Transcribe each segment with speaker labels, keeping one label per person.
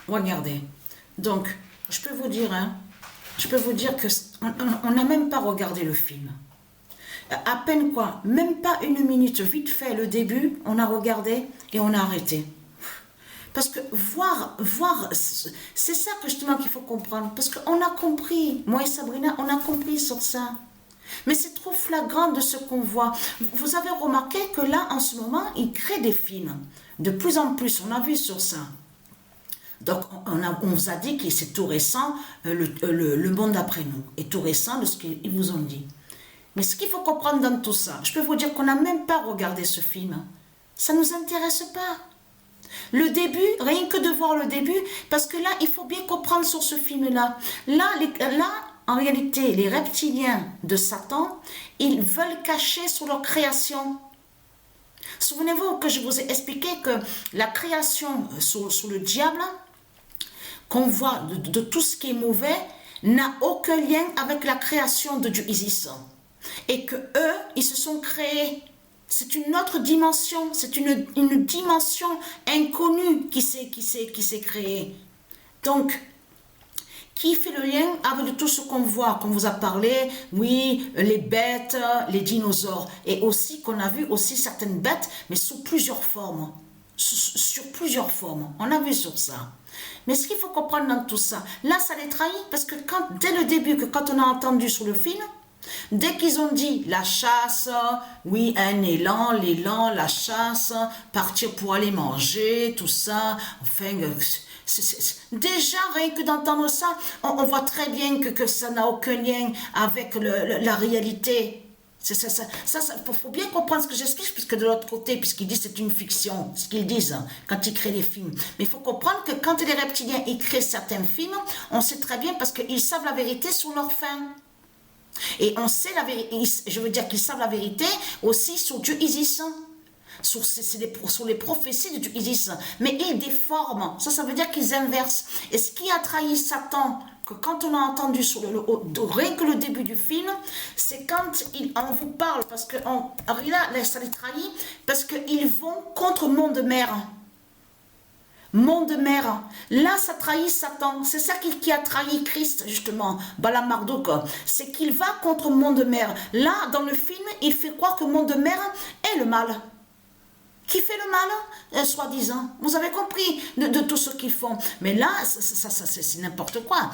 Speaker 1: regardez. Donc, je peux vous dire, hein, je peux vous dire que on n'a même pas regardé le film. À peine quoi, même pas une minute, vite fait le début, on a regardé et on a arrêté. Parce que voir, c'est ça que justement qu'il faut comprendre. Parce qu'on a compris, moi et Sabrina, on a compris sur ça. Mais c'est trop flagrant de ce qu'on voit. Vous avez remarqué que là, en ce moment, ils créent des films. De plus en plus, on a vu sur ça. Donc, on vous a dit que c'est tout récent, le monde d'après nous. Et tout récent de ce qu'ils vous ont dit. Mais ce qu'il faut comprendre dans tout ça, je peux vous dire qu'on n'a même pas regardé ce film. Ça ne nous intéresse pas. Le début, rien que de voir le début, parce que là, il faut bien comprendre sur ce film-là. Là, en réalité, les reptiliens de Satan, ils veulent cacher sur leur création. Souvenez-vous que je vous ai expliqué que la création sous le diable, qu'on voit de tout ce qui est mauvais, n'a aucun lien avec la création de Dieu Isis. Et que eux, ils se sont créés. C'est une autre dimension, c'est une dimension inconnue qui s'est créée. Donc, qui fait le lien avec tout ce qu'on voit, qu'on vous a parlé, oui, les bêtes, les dinosaures, et aussi qu'on a vu aussi certaines bêtes, mais sous plusieurs formes, sur plusieurs formes. On a vu sur ça. Mais ce qu'il faut comprendre dans tout ça, là, ça les trahit, parce que dès le début, quand on a entendu sur le film, dès qu'ils ont dit la chasse, oui, un élan, l'élan, la chasse, partir pour aller manger, tout ça, enfin, déjà, rien que d'entendre ça, on voit très bien que ça n'a aucun lien avec la réalité. Faut bien comprendre ce que j'explique, puisque de l'autre côté, puisqu'ils disent c'est une fiction, ce qu'ils disent quand ils créent des films. Mais il faut comprendre que quand les reptiliens ils créent certains films, on sait très bien parce qu'ils savent la vérité sur leur fin. Et on sait la vérité, je veux dire qu'ils savent la vérité aussi sur Dieu Isis, sur les prophéties de Dieu Isis. Mais ils déforment, ça veut dire qu'ils inversent. Et ce qui a trahi Satan, que quand on a entendu rien que le début du film, c'est quand on vous parle, parce que là, ça les trahit, parce qu'ils vont contre le monde de mer. Monde de mer. Là, ça trahit Satan. C'est ça qui a trahi Christ, justement. Balaam Marduk. C'est qu'il va contre le monde de mer. Là, dans le film, il fait croire que le monde de mer est le mal. Qui fait le mal, soi-disant. Vous avez compris de tout ce qu'ils font. Mais là, c'est n'importe quoi.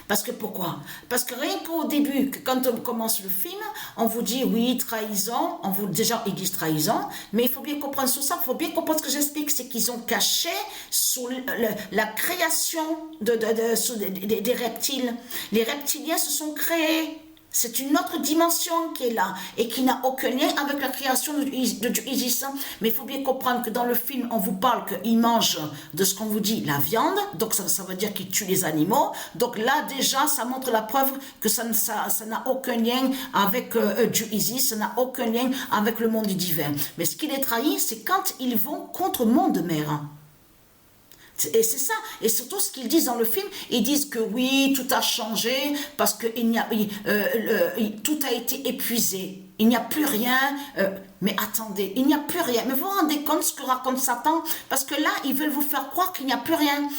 Speaker 1: Parce que pourquoi? Parce que rien qu'au début, quand on commence le film, on vous dit oui, trahison, déjà ils disent trahison, mais il faut bien comprendre sur ça, il faut bien comprendre ce que j'explique, c'est qu'ils ont caché sous la création des reptiles. Les reptiliens se sont créés. C'est une autre dimension qui est là et qui n'a aucun lien avec la création de Dieu Isis. Mais il faut bien comprendre que dans le film, on vous parle qu'ils mangent de ce qu'on vous dit, la viande. Donc ça veut dire qu'ils tuent les animaux. Donc là déjà, ça montre la preuve que ça n'a aucun lien avec Dieu Isis, ça n'a aucun lien avec le monde divin. Mais ce qui les trahit, c'est quand ils vont contre le monde de mer. Et c'est ça, et surtout ce qu'ils disent dans le film, ils disent que oui, tout a changé parce que tout a été épuisé, il n'y a plus rien, mais attendez, il n'y a plus rien, mais vous vous rendez compte ce que raconte Satan, parce que là, ils veulent vous faire croire qu'il n'y a plus rien,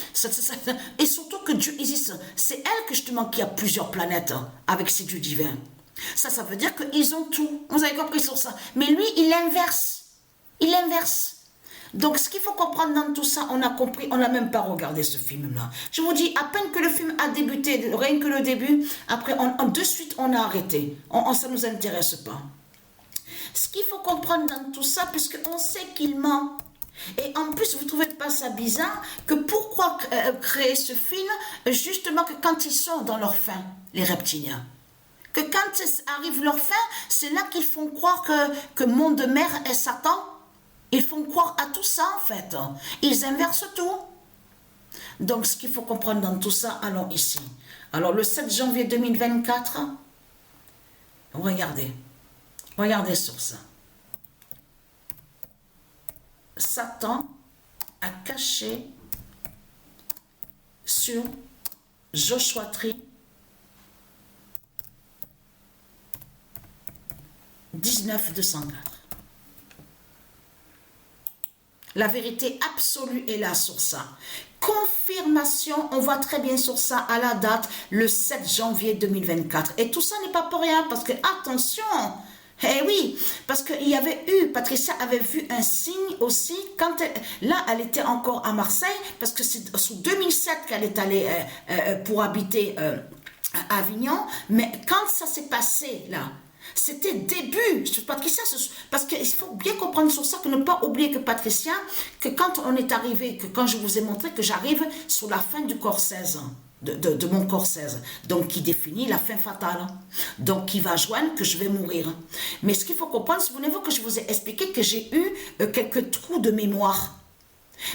Speaker 1: et surtout que Dieu existe, c'est elle que justement qui a plusieurs planètes avec ses dieux divins, ça veut dire qu'ils ont tout, vous avez compris sur ça, mais lui, il inverse. Donc, ce qu'il faut comprendre dans tout ça, on a compris, on n'a même pas regardé ce film-là. Je vous dis, à peine que le film a débuté, rien que le début, après, de suite, on a arrêté. Ça ne nous intéresse pas. Ce qu'il faut comprendre dans tout ça, puisqu'on sait qu'il ment. Et en plus, vous ne trouvez pas ça bizarre que pourquoi créer ce film, justement que quand ils sont dans leur fin, les reptiliens, que quand arrive leur fin, c'est là qu'ils font croire que monde de mer est Satan. Ils font croire à tout ça, en fait. Ils inversent tout. Donc, ce qu'il faut comprendre dans tout ça, allons ici. Alors, le 7 janvier 2024, regardez sur ça. Satan a caché sur Joshua Tree 19 204. La vérité absolue est là sur ça. Confirmation, on voit très bien sur ça à la date, le 7 janvier 2024. Et tout ça n'est pas pour rien, parce que, attention, eh oui, parce qu'il y avait eu, Patricia avait vu un signe aussi, quand là, elle était encore à Marseille, parce que c'est sous 2007 qu'elle est allée pour habiter à Avignon, mais quand ça s'est passé, là, c'était début, Patricia, parce qu'il faut bien comprendre sur ça, que ne pas oublier que Patricia, que quand on est arrivé, que quand je vous ai montré que j'arrive sur la fin du corps 16, de mon corps 16, donc qui définit la fin fatale, donc qui va joindre que je vais mourir. Mais ce qu'il faut comprendre, souvenez-vous que je vous ai expliqué que j'ai eu quelques trous de mémoire.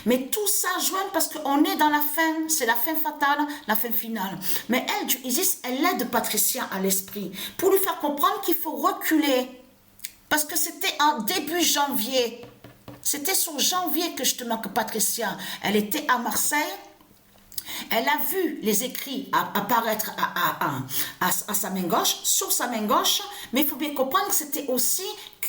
Speaker 1: Mais tout ça joint parce qu'on est dans la fin, c'est la fin fatale, la fin finale. Mais elle, du Isis, elle aide Patricia à l'esprit pour lui faire comprendre qu'il faut reculer. Parce que c'était en début janvier. C'était sur janvier que justement que Patricia, elle était à Marseille. Elle a vu les écrits apparaître à sa main gauche, sur sa main gauche, mais il faut bien comprendre que c'était aussi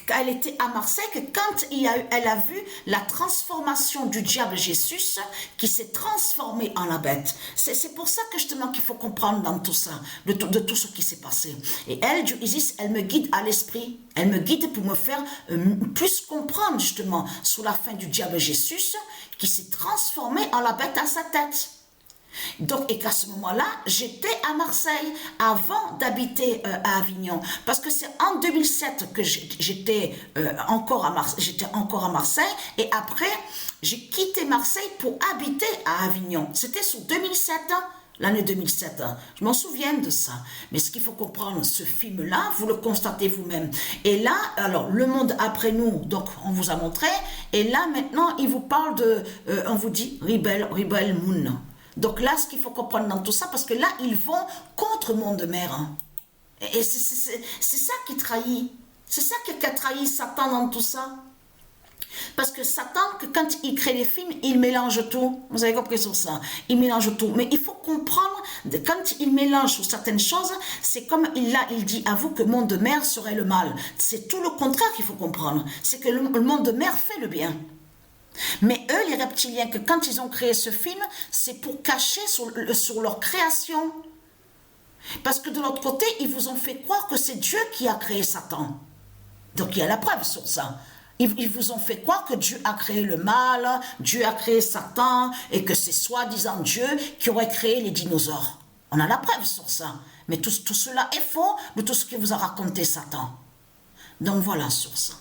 Speaker 1: qu'elle était à Marseille, que quand elle a vu la transformation du diable Jésus qui s'est transformé en la bête. C'est pour ça que justement qu'il faut comprendre dans tout ça, de tout ce qui s'est passé. Et elle, du Isis, elle me guide à l'esprit, elle me guide pour me faire plus comprendre justement sous la fin du diable Jésus qui s'est transformé en la bête à sa tête. Donc, et qu'à ce moment-là, j'étais à Marseille avant d'habiter à Avignon. Parce que c'est en 2007 que j'étais encore à Marseille. Et après, j'ai quitté Marseille pour habiter à Avignon. C'était sur 2007, l'année 2007. Je m'en souviens de ça. Mais ce qu'il faut comprendre, ce film-là, vous le constatez vous-même. Et là, alors, le monde après nous, donc on vous a montré. Et là, maintenant, il vous parle de, on vous dit, Rebel Moon. Donc là, ce qu'il faut comprendre dans tout ça, parce que là, ils vont contre Monde Mère. Hein. Et c'est ça qui trahit. C'est ça qui a trahi Satan dans tout ça. Parce que Satan, quand il crée les films, il mélange tout. Vous avez compris sur ça. Il mélange tout. Mais il faut comprendre, quand il mélange sur certaines choses, c'est comme il dit à vous que Monde Mère serait le mal. C'est tout le contraire qu'il faut comprendre. C'est que le Monde Mère fait le bien. Mais eux, les reptiliens, que quand ils ont créé ce film, c'est pour cacher sur leur création. Parce que de l'autre côté, ils vous ont fait croire que c'est Dieu qui a créé Satan. Donc il y a la preuve sur ça. Ils vous ont fait croire que Dieu a créé le mal, Dieu a créé Satan, et que c'est soi-disant Dieu qui aurait créé les dinosaures. On a la preuve sur ça. Mais tout cela est faux de tout ce que vous a raconté Satan. Donc voilà sur ça.